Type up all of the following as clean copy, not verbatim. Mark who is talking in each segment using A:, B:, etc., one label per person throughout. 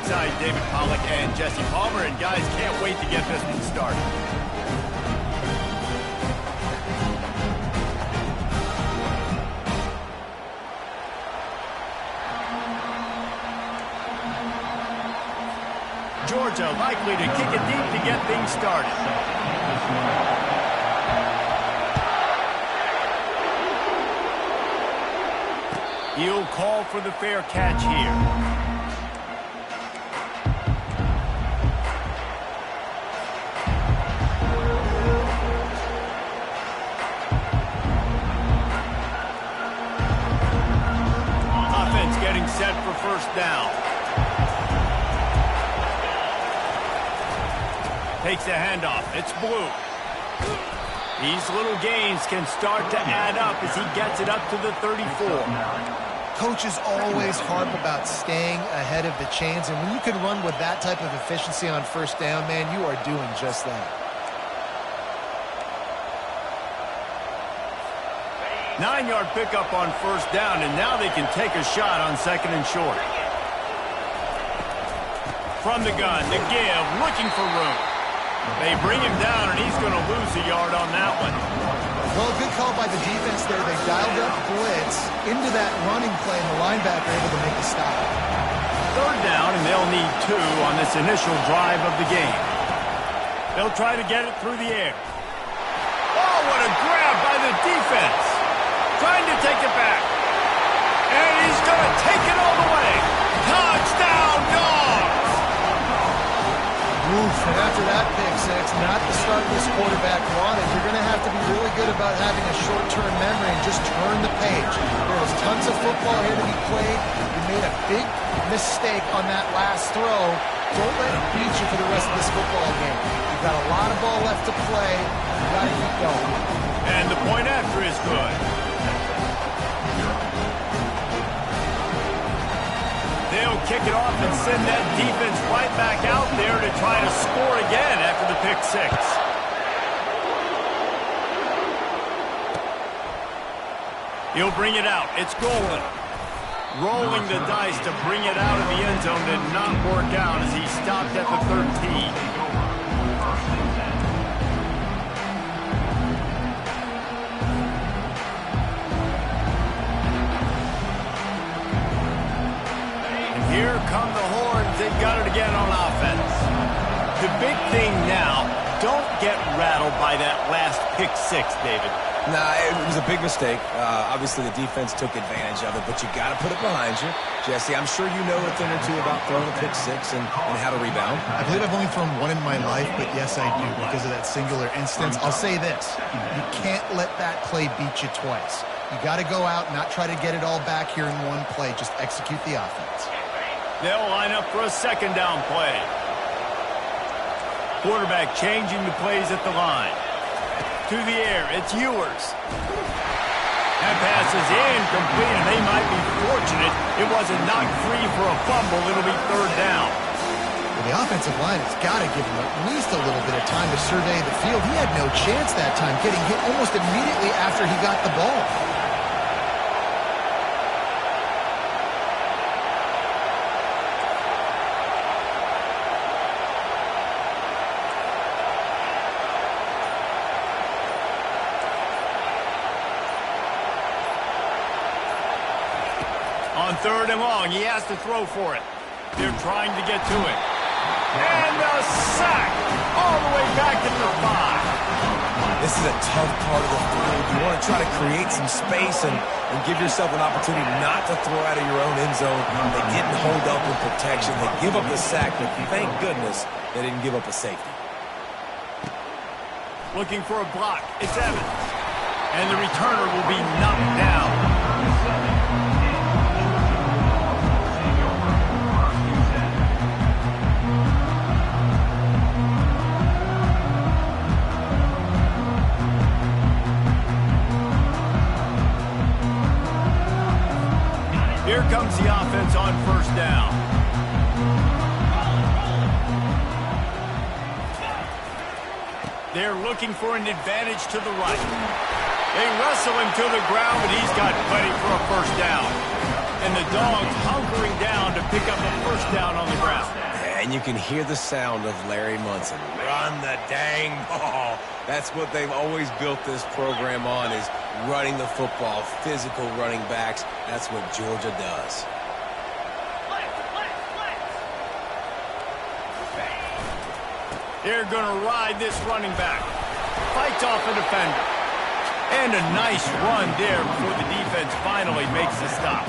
A: ringside, David Pollack and Jesse Palmer, and guys, can't wait to get this one started. Georgia likely to kick it deep to get things started. He'll call for the fair catch here. Offense getting set for first down. Takes the handoff. It's Blue. These little gains can start to add up as he gets it up to the 34.
B: Coaches always harp about staying ahead of the chains, and when you can run with that type of efficiency on first down, man, you are doing just that.
A: 9-yard pickup on first down, and now they can take a shot on second and short. From the gun, the give, looking for room. They bring him down, and he's going to lose a yard on that one.
B: Well, good call by the defense there. They dialed up blitz into that running play, and the linebacker able to make the stop.
A: Third down, and they'll need 2 on this initial drive of the game. They'll try to get it through the air. Oh, what a grab by the defense. Trying to take it back. And he's going to take it all the way. Touchdown, Dogs!
B: Oof, and after that pick six, not the start this quarterback wanted. You're going to have to be really good about having a short-term memory and just turn the page. There was tons of football here to be played. You made a big mistake on that last throw. Don't let it beat you for the rest of this football game. You've got a lot of ball left to play. You've got to keep going.
A: And the point after is good. They'll kick it off and send that defense right back out there to try to score again after the pick six. He'll bring it out. It's Golden. Rolling the dice to bring it out of the end zone did not work out as he stopped at the 13. Here come the horns. They've got it again on offense. The big thing now, don't get rattled by that last pick six, David.
C: Nah, it was a big mistake. Obviously, the defense took advantage of it, but you got to put it behind you. Jesse, I'm sure you know a thing or two about throwing a pick six and how to rebound.
B: I believe I've only thrown one in my life, but yes, I do because of that singular instance. I'll say this. You can't let that play beat you twice. You got to go out and not try to get it all back here in one play. Just execute the offense.
A: They'll line up for a second down play. Quarterback changing the plays at the line. To the air, it's Ewers. That pass is incomplete, and they might be fortunate it wasn't knocked free for a fumble. It'll be third down.
B: Well, the offensive line has got to give him at least a little bit of time to survey the field. He had no chance that time, getting hit almost immediately after he got the ball.
A: On third and long, he has to throw for it. They're trying to get to it. And a sack all the way back to the 5.
C: This is a tough part of the field. You want to try to create some space and give yourself an opportunity not to throw out of your own end zone. They didn't hold up in protection. They give up the sack, but thank goodness they didn't give up a safety.
A: Looking for a block. It's Evans. And the returner will be knocked down. Here comes the offense on first down. They're looking for an advantage to the right. They wrestle him to the ground, but he's got plenty for a first down. And the Dogs hunkering down to pick up a first first down on the ground.
C: And you can hear the sound of Larry Munson. Run the dang ball. That's what they've always built this program on, is running the football, physical running backs. That's what Georgia does.
A: They're going to ride this running back. Fights off a defender. And a nice run there before the defense finally makes the stop.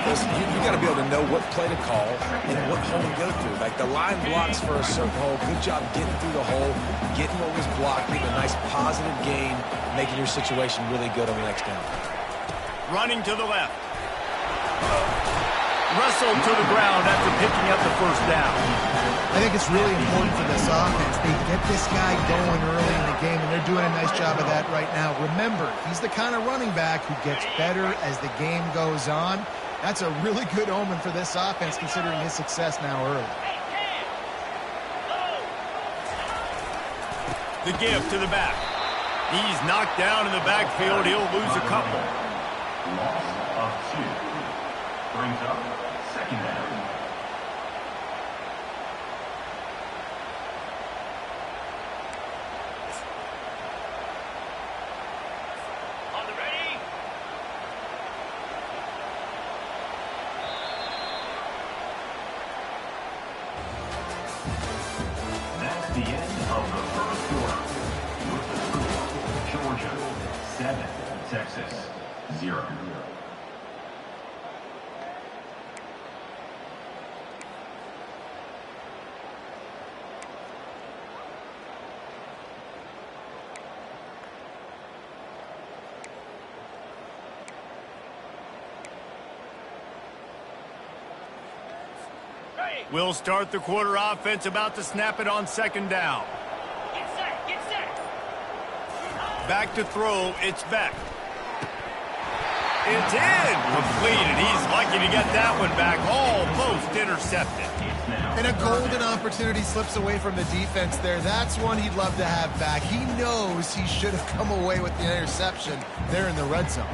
C: Listen, you got to be able to know what play to call and what hole to go through. Like, the line blocks for a certain hole. Good job getting through the hole, getting what was blocked, getting a nice positive gain, making your situation really good on the next down.
A: Running to the left. Wrestled to the ground after picking up the first down.
B: I think it's really important for this offense. They get this guy going early in the game, and they're doing a nice job of that right now. Remember, he's the kind of running back who gets better as the game goes on. That's a really good omen for this offense, considering his success now early.
A: The give to the back. He's knocked down in the backfield. He'll lose a couple.
D: Loss of 2. Brings up second down. The end of the first quarter. With the score, Georgia 7, Texas 0.
A: We'll start the quarter offense, about to snap it on second down.
E: Get set, get set.
A: Back to throw, it's back. It's incomplete, and he's lucky to get that one back. Almost intercepted.
B: And a golden opportunity slips away from the defense there. That's one he'd love to have back. He knows he should have come away with the interception there in the red zone.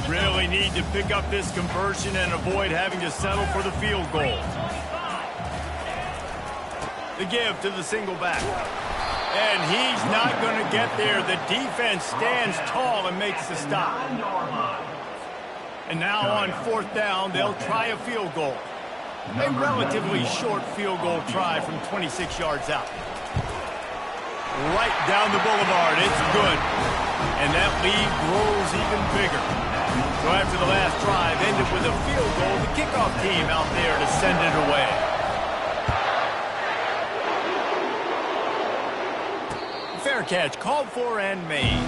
A: Really need to pick up this conversion and avoid having to settle for the field goal. The give to the single back. And he's not going to get there. The defense stands tall and makes the stop. And now on fourth down, they'll try a field goal. A relatively short field goal try from 26 yards out. Right down the boulevard, it's good. And that lead grows even bigger. So after the last drive ended with a field goal, the kickoff team out there to send it away. Fair catch called for and made.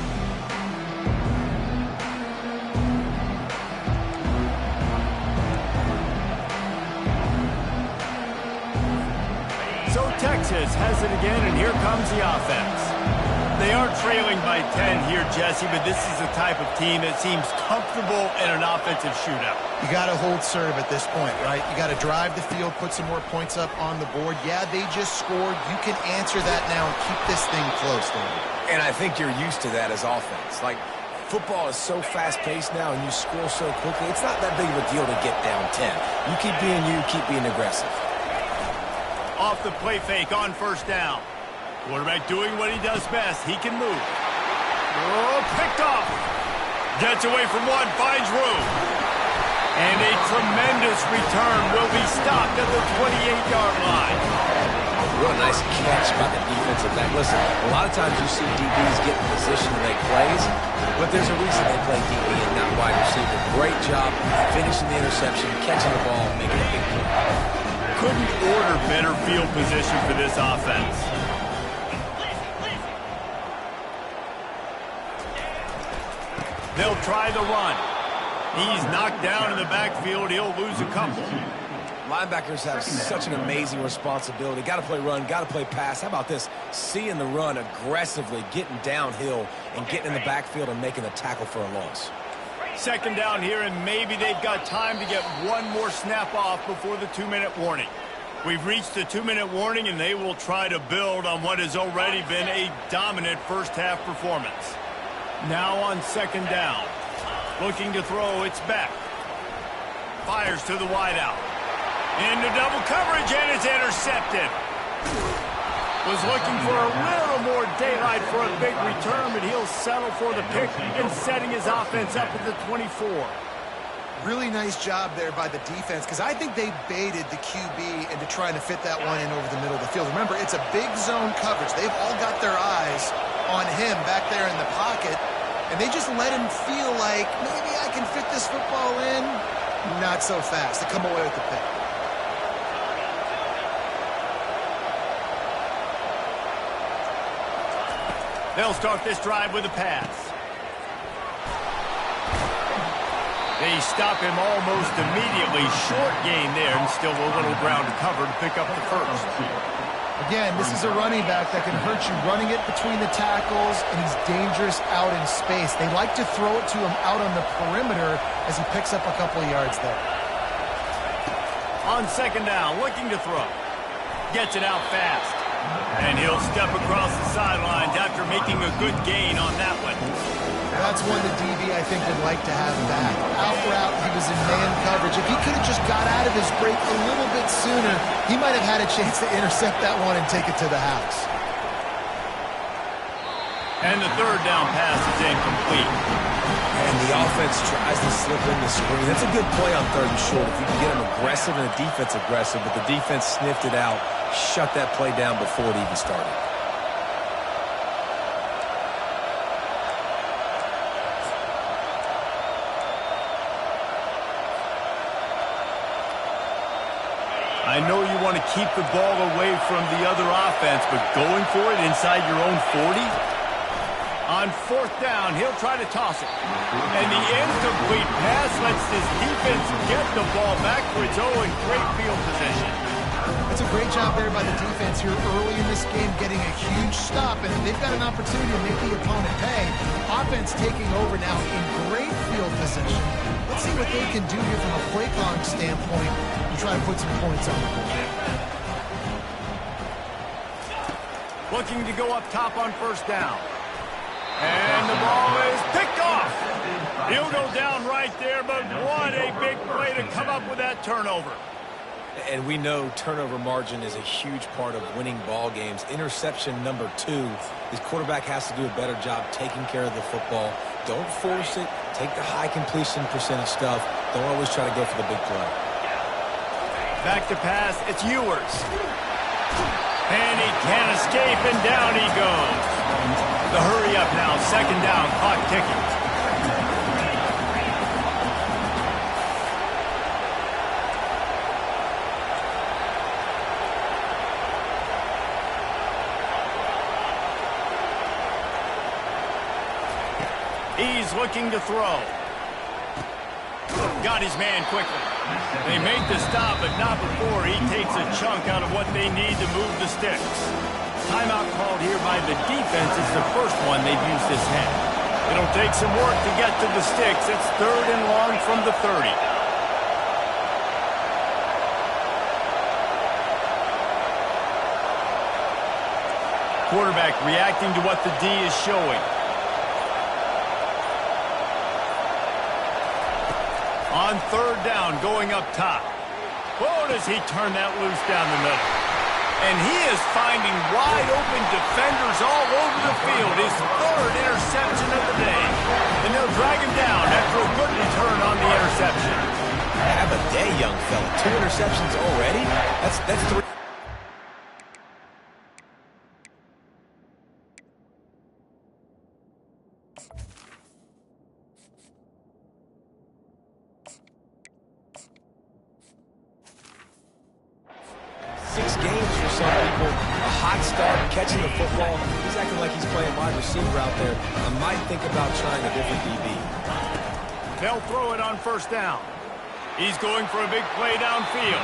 A: So Texas has it again, and here comes the offense. They are trailing by 10 here, Jesse, but this is the type of team that seems comfortable in an offensive shootout.
B: You got to hold serve at this point, right? You got to drive the field, put some more points up on the board. Yeah, they just scored. You can answer that now and keep this thing close, David.
C: And I think you're used to that as offense. Like, football is so fast-paced now, and you score so quickly. It's not that big of a deal to get down 10. You keep being aggressive.
A: Off the play fake on first down. Quarterback doing what he does best. He can move. Oh, picked off. Gets away from one, finds room. And a tremendous return will be stopped at the 28-yard line.
C: Real nice catch by the defensive back. Listen, a lot of times you see DBs get in position to make plays, but there's a reason they play DB and not wide receiver. Great job finishing the interception, catching the ball, making a big play.
A: Couldn't order better field position for this offense. They'll try the run. He's knocked down in the backfield. He'll lose a couple.
C: Linebackers have such an amazing responsibility. Got to play run, got to play pass. How about this? Seeing the run aggressively, getting downhill, and getting in the backfield and making the tackle for a loss.
A: Second down here, and maybe they've got time to get one more snap off before the 2-minute warning. We've reached the 2-minute warning, and they will try to build on what has already been a dominant first-half performance. Now on second down. Looking to throw, it's Beck. Fires to the wideout. Into double coverage, and it's intercepted. Was looking for a little more daylight for a big return, but he'll settle for the pick and setting his offense up at the 24.
B: Really nice job there by the defense, because I think they baited the QB into trying to fit that one in over the middle of the field. Remember, it's a big zone coverage. They've all got their eyes on him back there in the pocket, and they just let him feel like, maybe I can fit this football in. Not so fast. They come away with the pick.
A: They'll start this drive with a pass. They stop him almost immediately. Short gain there, and still a little ground to cover to pick up the first.
B: Again, this is a running back that can hurt you running it between the tackles, and he's dangerous out in space. They like to throw it to him out on the perimeter as he picks up a couple of yards there.
A: On second down, looking to throw. Gets it out fast. And he'll step across the sidelines after making a good gain on that one.
B: That's one the DB, I think, would like to have back. Out route, he was in man coverage. If he could have just got out of his break a little bit sooner, he might have had a chance to intercept that one and take it to the house.
A: And the third down pass is incomplete.
C: And the offense tries to slip in the screen. That's a good play on third and short. If you can get them aggressive and the defense aggressive, but the defense sniffed it out, shut that play down before it even started.
A: I know you want to keep the ball away from the other offense, but going for it inside your own 40? On fourth down, he'll try to toss it. And the incomplete pass lets this defense get the ball back for its own great field position.
B: It's a great job there by the defense here early in this game, getting a huge stop, and they've got an opportunity to make the opponent pay. Offense taking over now in great field position. Let's see what they can do here from a play calling standpoint and try to put some points on the board.
A: Looking to go up top on first down. And the ball is picked off. He'll go down right there, but what a big play to come up with that turnover.
C: And we know turnover margin is a huge part of winning ball games. Interception number 2. His quarterback has to do a better job taking care of the football. Don't force it. Take the high completion percentage stuff. Don't always try to go for the big play.
A: Back to pass. It's Ewers. And he can't escape, and down he goes. The hurry up now. Second down. Clock ticking. He's looking to throw. Got his man quickly. They make the stop, but not before he takes a chunk out of what they need to move the sticks. Timeout called here by the defense. It's the first one they've used this half. It'll take some work to get to the sticks. It's third and long from the 30. Quarterback reacting to what the D is showing. On third down, going up top. Oh, does he turn that loose down the middle. And he is finding wide open defenders all over the field. His third interception of the day. And they'll drag him down after a good return on the interception.
C: Have a day, young fella. 2 interceptions already? That's 3. Catching the football, he's acting like he's playing wide receiver out there. I might think about trying a different DB.
A: They'll throw it on first down. He's going for a big play downfield.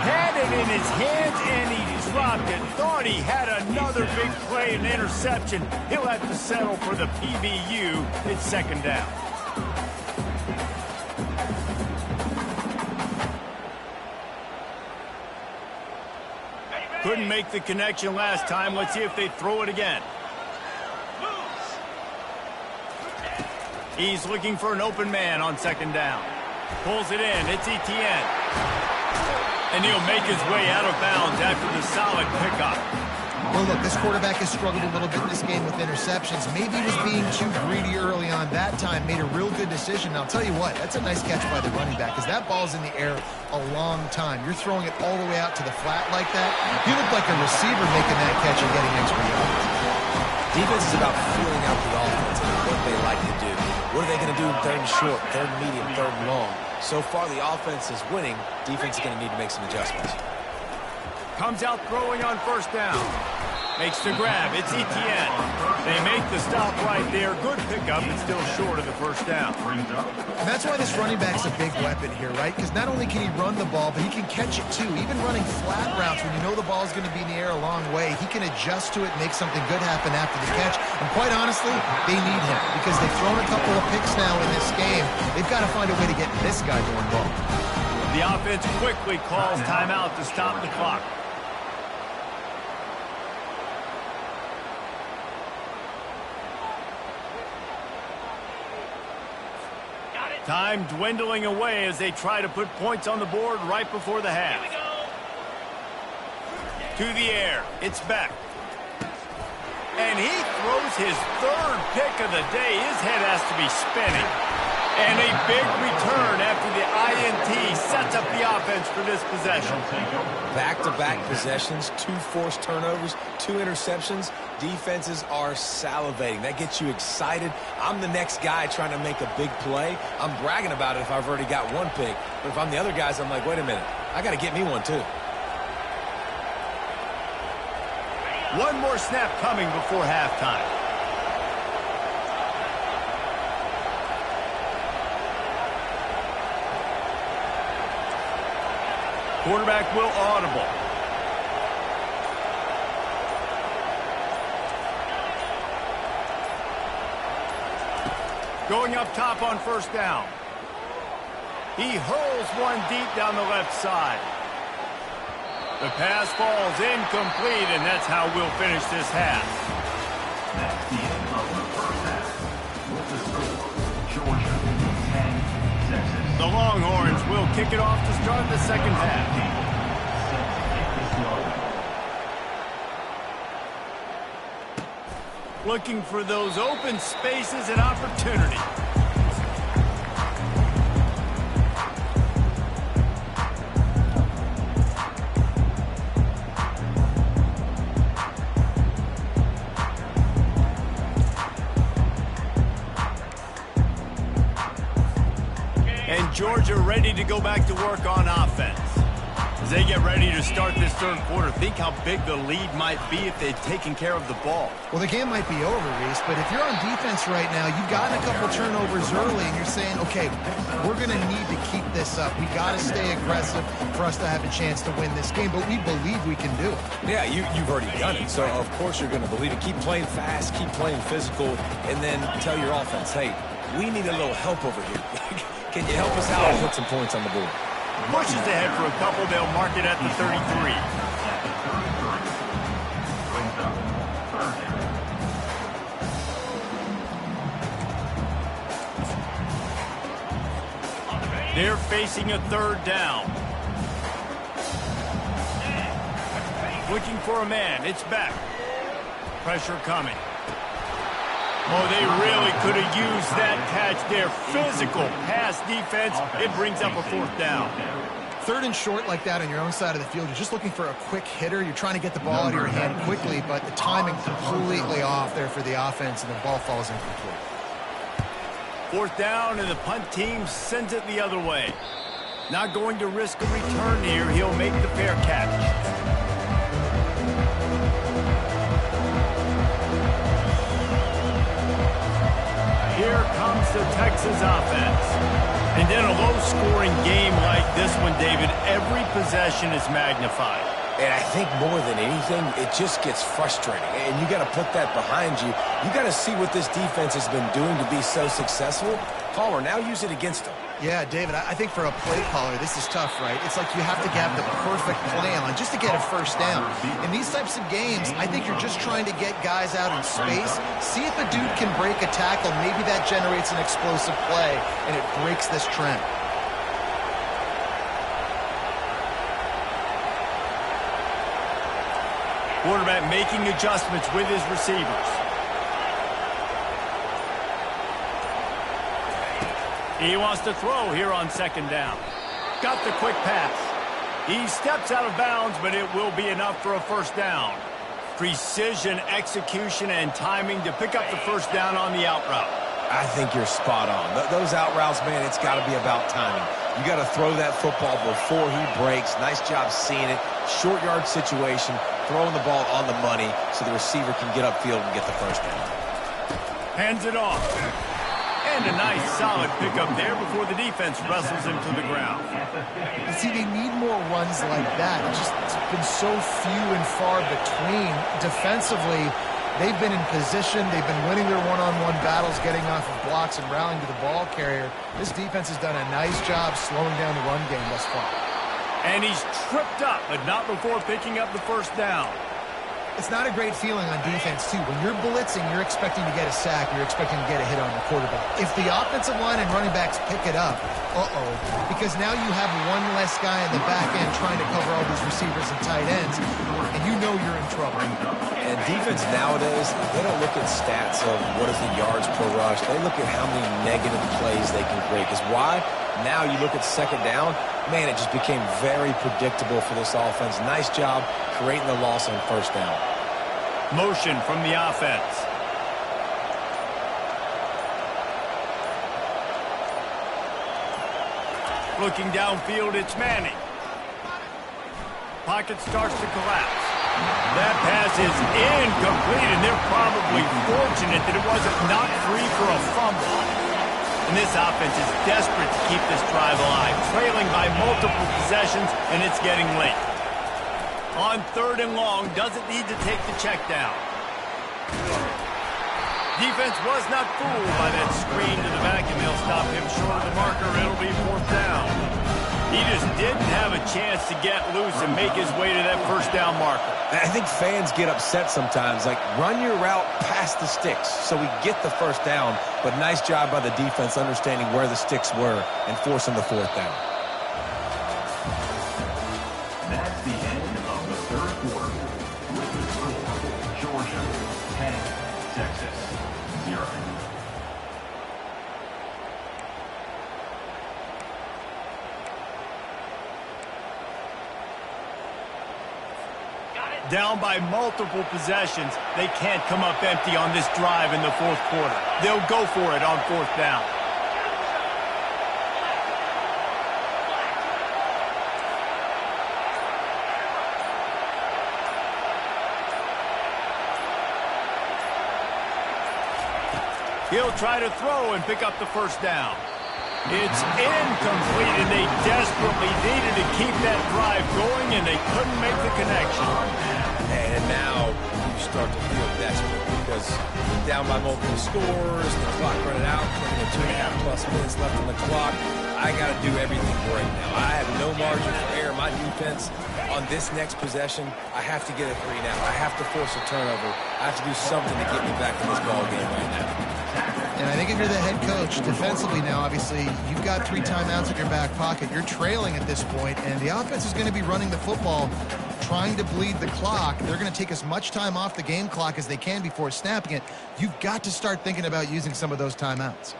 A: Had it in his hands and he dropped it. Thought he had another big play and interception. He'll have to settle for the PBU. It's second down. Couldn't make the connection last time. Let's see if they throw it again. He's looking for an open man on second down. Pulls it in. It's Etienne. And he'll make his way out of bounds after the solid pickup.
B: Well, look, this quarterback has struggled a little bit in this game with interceptions. Maybe he was being too greedy early on that time, made a real good decision. Now, I'll tell you what, that's a nice catch by the running back because that ball's in the air a long time. You're throwing it all the way out to the flat like that. You look like a receiver making that catch and getting extra yards.
C: Defense is about feeling out the offense and what they like to do. What are they going to do in third and short, third and medium, third and long? So far, the offense is winning. Defense is going to need to make some adjustments.
A: Comes out throwing on first down. Makes the grab. It's Etienne. They make the stop right there. Good pickup, but still short of the first down.
B: And that's why this running back's a big weapon here, right? Because not only can he run the ball, but he can catch it too. Even running flat routes when you know the ball's going to be in the air a long way, he can adjust to it and make something good happen after the catch. And quite honestly, they need him because they've thrown a couple of picks now in this game. They've got to find a way to get this guy going ball.
A: The offense quickly calls timeout to stop the clock. Time dwindling away as they try to put points on the board right before the half. To the air. It's Beck. And he throws his third pick of the day. His head has to be spinning. And a big return after the INT sets up the offense for this possession.
C: Back-to-back possessions, 2 forced turnovers, 2 interceptions. Defenses are salivating. That gets you excited. I'm the next guy trying to make a big play. I'm bragging about it if I've already got 1 pick. But if I'm the other guys, I'm like, wait a minute. I got to get me 1 too.
A: One more snap coming before halftime. Quarterback will audible. Going up top on first down. He hurls one deep down the left side. The pass falls incomplete, and that's how we'll finish this half.
D: That's the end of the first half. With the score, Georgia 10, Texas.
A: The Longhorns will kick it off to start the second half. Looking for those open spaces and opportunity. And Georgia ready to go back to work on offense. As they get ready to start this third quarter, think how big the lead might be if they'd taken care of the ball.
B: Well, the game might be over, Reese, but if you're on defense right now, you've gotten a couple turnovers early, and you're saying, okay, we're going to need to keep this up. We got to stay aggressive for us to have a chance to win this game, but we believe we can do it.
C: Yeah, you've already done it, so of course you're going to believe it. Keep playing fast, keep playing physical, and then tell your offense, hey, we need a little help over here. Can you help us out and put some points on the board?
A: Pushes ahead for a couple. They'll mark it at the 33. They're facing a third down. Looking for a man. It's back. Pressure coming. Oh, they really could have used that catch there. Physical pass defense. It brings up a fourth down.
B: Third and short like that on your own side of the field, you're just looking for a quick hitter. You're trying to get the ball out of your hand quickly, but the timing completely off there for the offense, and the ball falls incomplete.
A: Fourth down, and the punt team sends it the other way. Not going to risk a return here. He'll make the fair catch. Here comes the Texas offense. And in a low-scoring game like this one, David, every possession is magnified.
C: And I think more than anything, it just gets frustrating. And you got to put that behind you. You got to see what this defense has been doing to be so successful. Palmer, now use it against them.
B: Yeah, David, I think for a play caller, this is tough, right? It's like you have to have the perfect play on just to get a first down. In these types of games, I think you're just trying to get guys out in space, see if a dude can break a tackle. Maybe that generates an explosive play, and it breaks this trend.
A: Quarterback making adjustments with his receivers. He wants to throw here on second down. Got the quick pass. He steps out of bounds, but it will be enough for a first down. Precision, execution, and timing to pick up the first down on the out route.
C: I think you're spot on. Those out routes, man, it's got to be about timing. You got to throw that football before he breaks. Nice job seeing it. Short yard situation, throwing the ball on the money so the receiver can get upfield and get the first down.
A: Hands it off. And a nice solid pickup there before the defense wrestles him to the ground.
B: You see, they need more runs like that. It's been so few and far between. Defensively, they've been in position. They've been winning their one-on-one battles, getting off of blocks and rallying to the ball carrier. This defense has done a nice job slowing down the run game thus far.
A: And he's tripped up, but not before picking up the first down.
B: It's not a great feeling on defense, too. When you're blitzing, you're expecting to get a sack. You're expecting to get a hit on the quarterback. If the offensive line and running backs pick it up, because now you have one less guy in the back end trying to cover all these receivers and tight ends, and you know you're in trouble.
C: And defense nowadays, they don't look at stats of what is the yards per rush. They look at how many negative plays they can create. Because why? Now you look at second down, man, it just became very predictable for this offense. Nice job creating the loss on first down.
A: Motion from the offense. Looking downfield, it's Manning. Pocket starts to collapse. That pass is incomplete, and they're probably fortunate that it wasn't knocked free for a fumble. And this offense is desperate to keep this drive alive, trailing by multiple possessions, and it's getting late. On third and long, doesn't need to take the check down. Defense was not fooled by that screen to the back, and they'll stop him short of the marker. It'll be fourth down. He just didn't have a chance to get loose and make his way to that first down marker.
C: I think fans get upset sometimes, like run your route past the sticks so we get the first down, but nice job by the defense understanding where the sticks were and forcing the fourth down.
D: That's the end of the third quarter. With the score, Georgia 10, Texas 0.
A: Down by multiple possessions, they can't come up empty on this drive in the fourth quarter. They'll go for it on fourth down. He'll try to throw and pick up the first down. It's incomplete, and they desperately needed to keep that drive going, and they couldn't make the connection.
C: And now you start to feel desperate because you're down by multiple scores, the clock running out, 2.5+ minutes left on the clock. I got to do everything right now. I have no margin for error. My defense on this next possession, I have to get a 3 now. I have to force a turnover. I have to do something to get me back in this ball game right now.
B: And I think if you're the head coach, defensively now, obviously, you've got 3 timeouts in your back pocket. You're trailing at this point, and the offense is going to be running the football, trying to bleed the clock. They're going to take as much time off the game clock as they can before snapping it. You've got to start thinking about using some of those timeouts.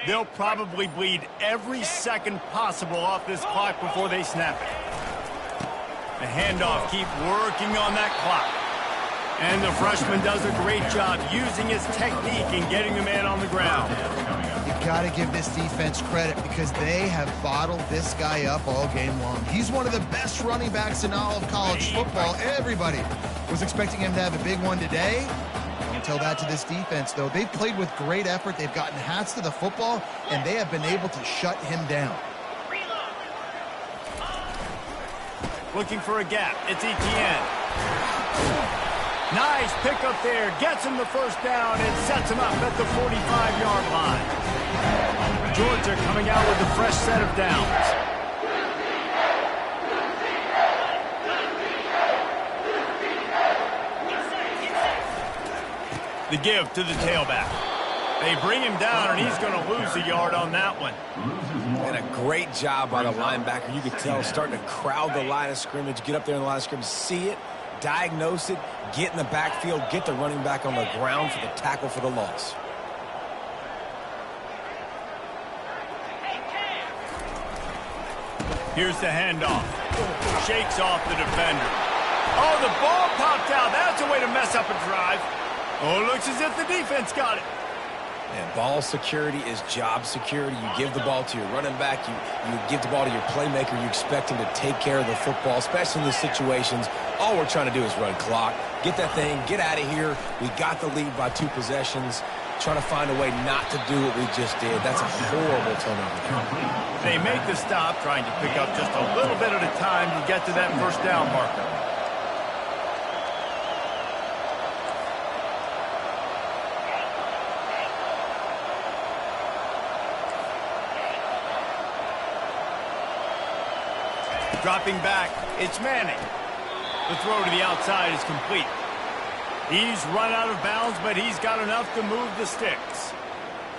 A: They'll probably bleed every second possible off this clock before they snap it. The handoff, keep working on that clock. And the freshman does a great job using his technique and getting the man on the ground.
B: You've got to give this defense credit because they have bottled this guy up all game long. He's one of the best running backs in all of college football. Everybody was expecting him to have a big one today. Don't tell that to this defense, though. They've played with great effort. They've gotten hats to the football, and they have been able to shut him down.
A: Looking for a gap. It's Etienne. Nice pickup there. Gets him the first down and sets him up at the 45-yard line. Georgia coming out with a fresh set of downs. The give to the tailback. They bring him down, and he's going to lose a yard on that one.
C: And a great job by the linebacker. You could tell starting to crowd the line of scrimmage, get up there in the line of scrimmage, see it, diagnose it, get in the backfield, get the running back on the ground for the tackle for the loss.
A: Here's the handoff. Shakes off the defender. Oh, the ball popped out. That's a way to mess up a drive. Oh, it looks as if the defense got it.
C: And ball security is job security. You give the ball to your running back. You give the ball to your playmaker. You expect him to take care of the football, especially in these situations. All we're trying to do is run clock. Get that thing. Get out of here. We got the lead by 2 possessions. Trying to find a way not to do what we just did. That's a horrible turnover.
A: They make the stop, trying to pick up just a little bit at a time to get to that first down marker. Dropping back, it's Manning. The throw to the outside is complete. He's run out of bounds, but he's got enough to move the sticks.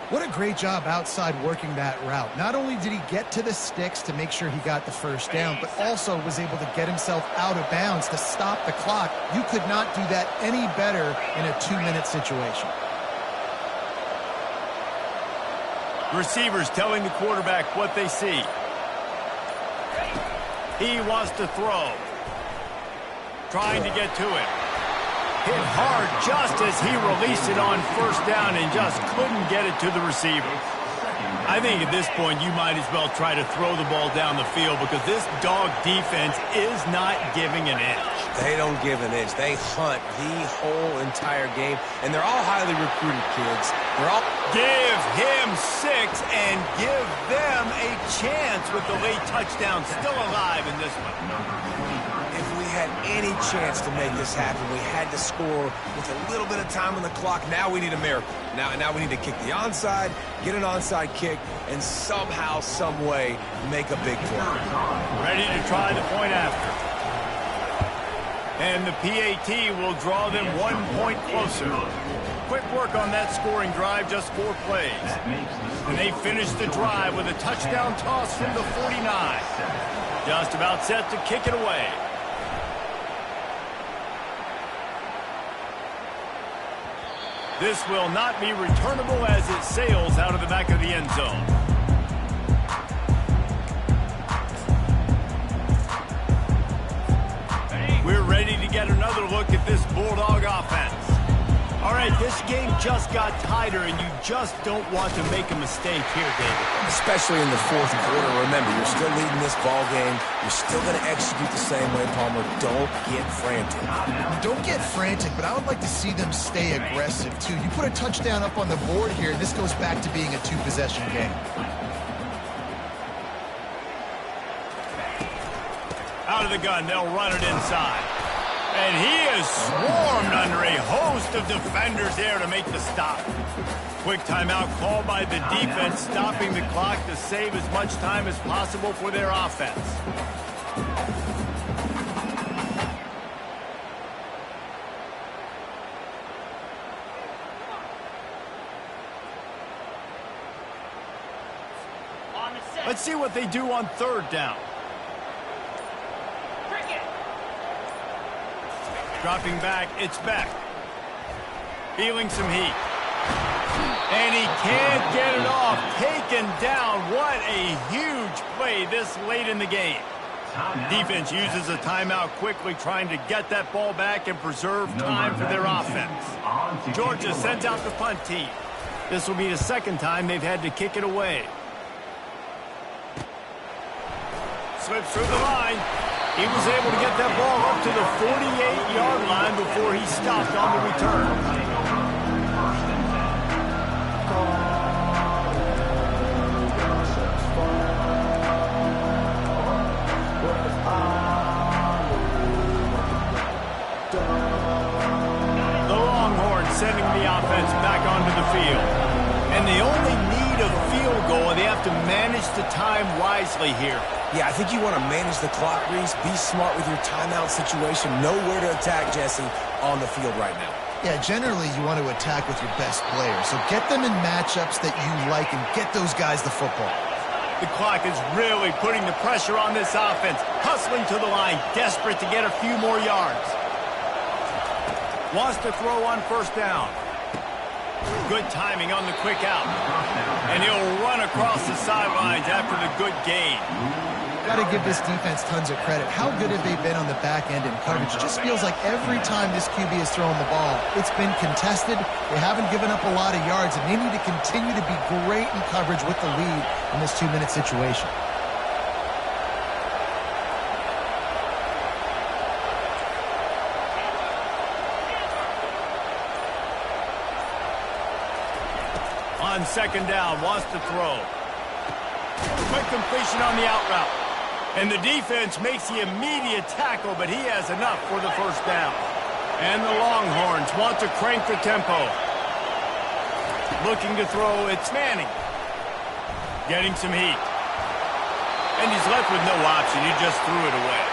B: What a great job outside working that route. Not only did he get to the sticks to make sure he got the first down, but also was able to get himself out of bounds to stop the clock. You could not do that any better in a 2-minute situation.
A: Receivers telling the quarterback what they see. He wants to throw. Trying to get to it. Hit hard just as he released it on first down and just couldn't get it to the receiver. I think at this point you might as well try to throw the ball down the field because this dog defense is not giving an inch.
C: They don't give an inch. They hunt the whole entire game, and they're all highly recruited kids. They're all...
A: Give him 6 and give them a chance with the late touchdown still alive in this one.
C: If we had any chance to make this happen, we had to score with a little bit of time on the clock. Now we need a miracle. Now we need to kick the onside, get an onside kick, and somehow, some way, make a big play.
A: Ready to try the point after. And the PAT will draw them 1 point closer. Quick work on that scoring drive, just 4 plays. And they finish the drive with a touchdown toss from the 49. Just about set to kick it away. This will not be returnable as it sails out of the back of the end zone. We're ready to get another look at this Bulldog offense. All right, this game just got tighter, and you just don't want to make a mistake here, David.
C: Especially in the fourth quarter. Remember, you're still leading this ball game. You're still going to execute the same way, Palmer. Don't get frantic.
B: Don't get frantic, but I would like to see them stay aggressive, too. You put a touchdown up on the board here, and this goes back to being a 2-possession game.
A: Out of the gun, they'll run it inside. And he is swarmed under a host of defenders there to make the stop. Quick timeout called by the defense, stopping the clock to save as much time as possible for their offense. Let's see what they do on 3rd down. Dropping back, it's Beck. Feeling some heat. And he can't get it off. Taken down. What a huge play this late in the game. Defense uses a timeout quickly, trying to get that ball back and preserve time for their offense. Georgia sends out the punt team. This will be the 2nd time they've had to kick it away. Slips through the line. He was able to get that ball up to the 48-yard line before he stopped on the return. offense back onto the field. And they only need a field goal, and they have to manage the time wisely here.
C: Yeah, I think you want to manage the clock, Reese. Be smart with your timeout situation. Know where to attack, Jesse, on the field right now.
B: Yeah, generally you want to attack with your best player. So get them in matchups that you like and get those guys the football.
A: The clock is really putting the pressure on this offense. Hustling to the line, desperate to get a few more yards. Wants to throw on first down. Good timing on the quick out. And he'll run across the sidelines after the good gain.
B: Got to give this defense tons of credit. How good have they been on the back end in coverage? It just feels like every time this QB is throwing the ball, it's been contested. They haven't given up a lot of yards, and they need to continue to be great in coverage with the lead in this 2-minute situation.
A: On second down, wants to throw. Quick completion on the out route. And the defense makes the immediate tackle, but he has enough for the first down. And the Longhorns want to crank the tempo. Looking to throw, it's Manning. Getting some heat. And he's left with no option. He just threw it away.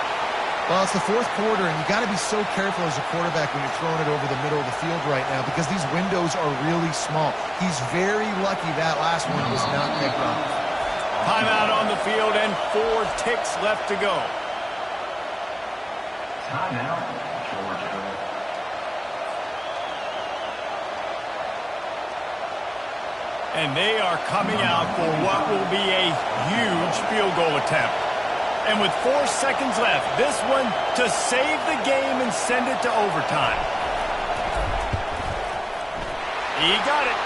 B: Well, it's the fourth quarter, and you got to be so careful as a quarterback when you're throwing it over the middle of the field right now because these windows are really small. He's very lucky that last one was not picked up.
A: Timeout on the field and 4 ticks left to go.
D: Timeout, Georgia.
A: And they are coming out for what will be a huge field goal attempt. And with 4 seconds left, this one to save the game and send it to overtime. He got it.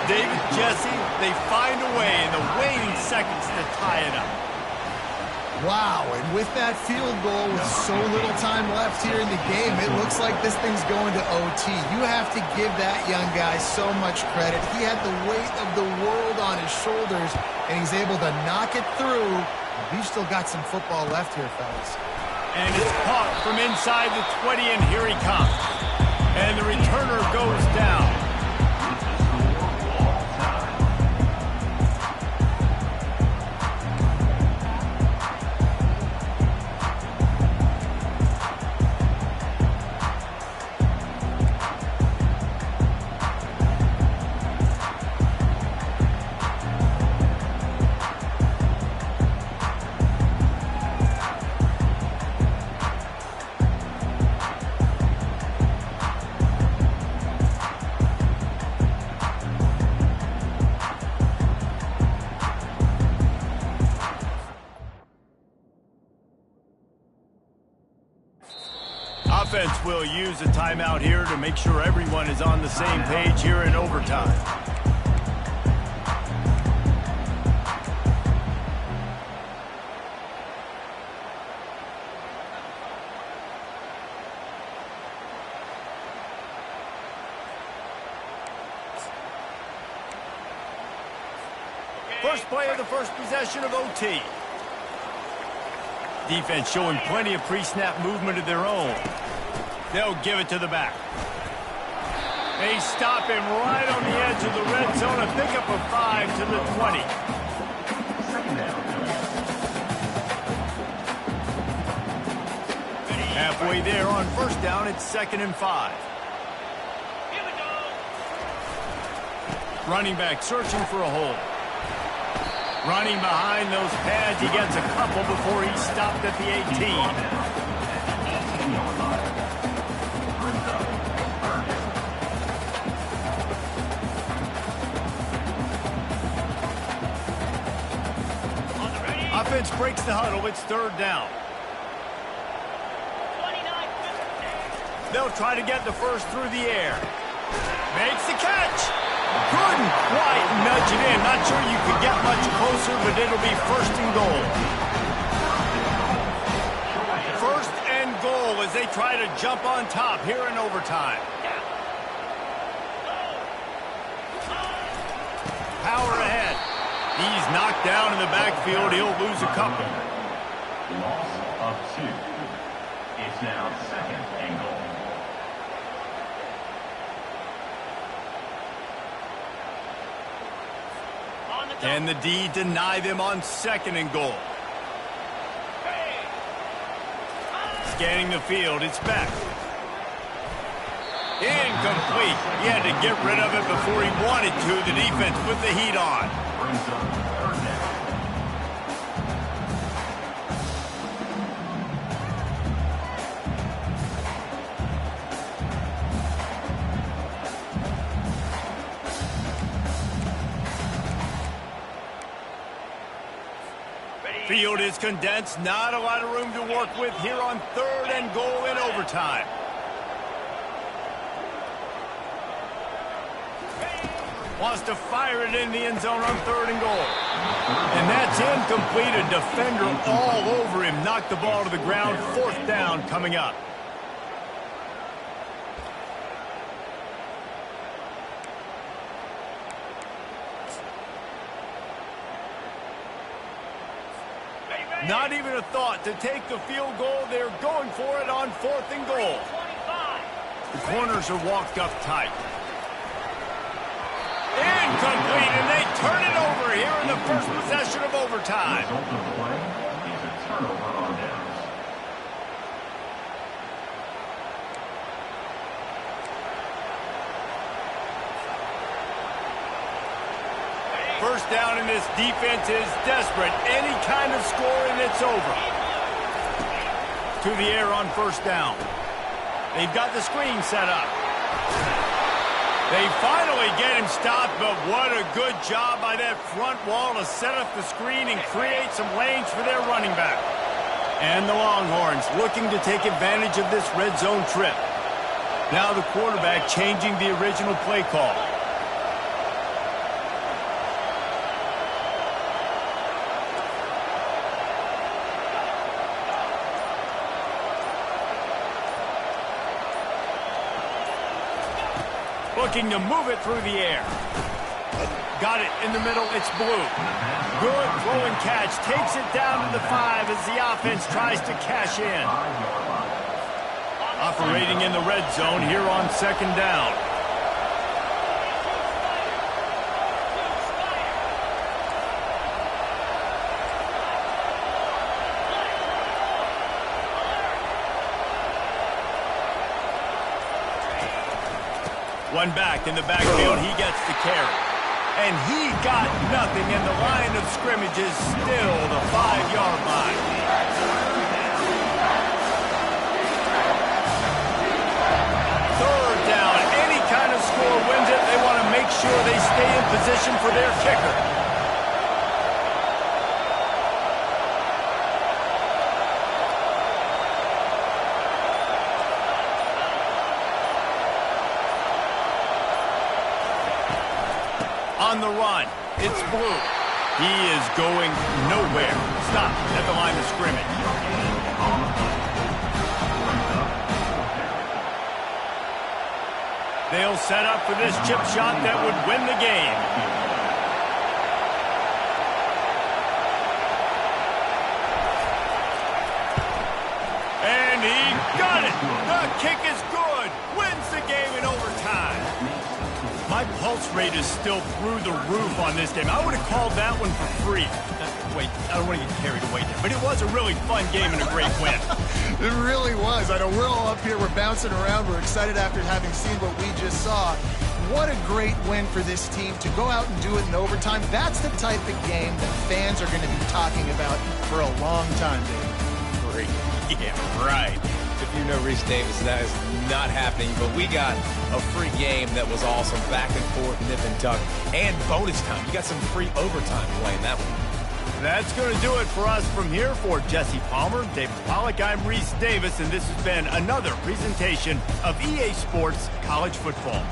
A: David, Jesse, they find a way in the waning seconds to tie it up.
B: Wow, and with that field goal with so little time left here in the game, it looks like this thing's going to OT. You have to give that young guy so much credit. He had the weight of the world on his shoulders, and he's able to knock it through. We've still got some football left here, fellas.
A: And it's caught from inside the 20, and here he comes. And the returner goes down. Offense will use a timeout here to make sure everyone is on the same page here in overtime. First play of the first possession of OT. Defense showing plenty of pre-snap movement of their own. They'll give it to the back. They stop him right on the edge of the red zone and pick up a 5 to the 20. Halfway there on first down, it's 2nd and 5.
E: Here we go.
A: Running back searching for a hole. Running behind those pads, he gets a couple before he's stopped at the 18. Offense breaks the huddle. It's 3rd down.
E: 29.
A: They'll try to get the first through the air. Makes the catch. Couldn't quite nudge it in. Not sure you could get much closer, but it'll be 1st and goal. 1st and goal as they try to jump on top here in overtime. Power ahead. He's knocked down in the backfield. He'll lose a couple.
D: Loss of 2. It's now 2nd and goal.
A: Can the D deny them on 2nd and goal? Scanning the field, it's back. Incomplete. He had to get rid of it before he wanted to. The defense put the heat on.
D: Brings up 3rd down.
A: Field is condensed. Not a lot of room to work with here on 3rd and goal in overtime. Wants to fire it in the end zone on 3rd and goal. And that's incomplete. A defender all over him. Knocked the ball to the ground. 4th down coming up. Not even a thought to take the field goal. They're going for it on 4th and goal. The corners are walked up tight. Incomplete, and they turn it over here in the first possession of overtime.
D: Result of the play is a turnover on downs.
A: First down, and this defense is desperate. Any kind of score, and it's over. To the air on 1st down. They've got the screen set up. They finally get him stopped, but what a good job by that front wall to set up the screen and create some lanes for their running back. And the Longhorns looking to take advantage of this red zone trip. Now the quarterback changing the original play call. Looking to move it through the air. Got it in the middle. It's Blue. Good throw and catch. Takes it down to the 5 as the offense tries to cash in. Operating in the red zone here on 2nd down. One back in the backfield, he gets the carry. And he got nothing, and the line of scrimmage is still the 5-yard line. Third down, any kind of score wins it. They want to make sure they stay in position for their kicker. On the run, it's Blue. He is going nowhere. Stop at the line of scrimmage. They'll set up for this chip shot that would win the game. And he got it. The kick is good. Wins the game in overtime. My pulse rate is still through the roof on this game. I would have called that one for free. Wait, I don't want to get carried away there. But it was a really fun game and a great win.
B: It really was. I know we're all up here. We're bouncing around. We're excited after having seen what we just saw. What a great win for this team to go out and do it in overtime. That's the type of game that fans are going to be talking about for a long time, Dave.
C: Great. Yeah, right. If you know Reese Davis, that is not happening. But we got a free game that was awesome. Back and forth, nip and tuck. And bonus time. You got some free overtime playing that one.
A: That's going to do it for us from here. For Jesse Palmer, David Pollack, I'm Reese Davis, and this has been another presentation of EA Sports College Football.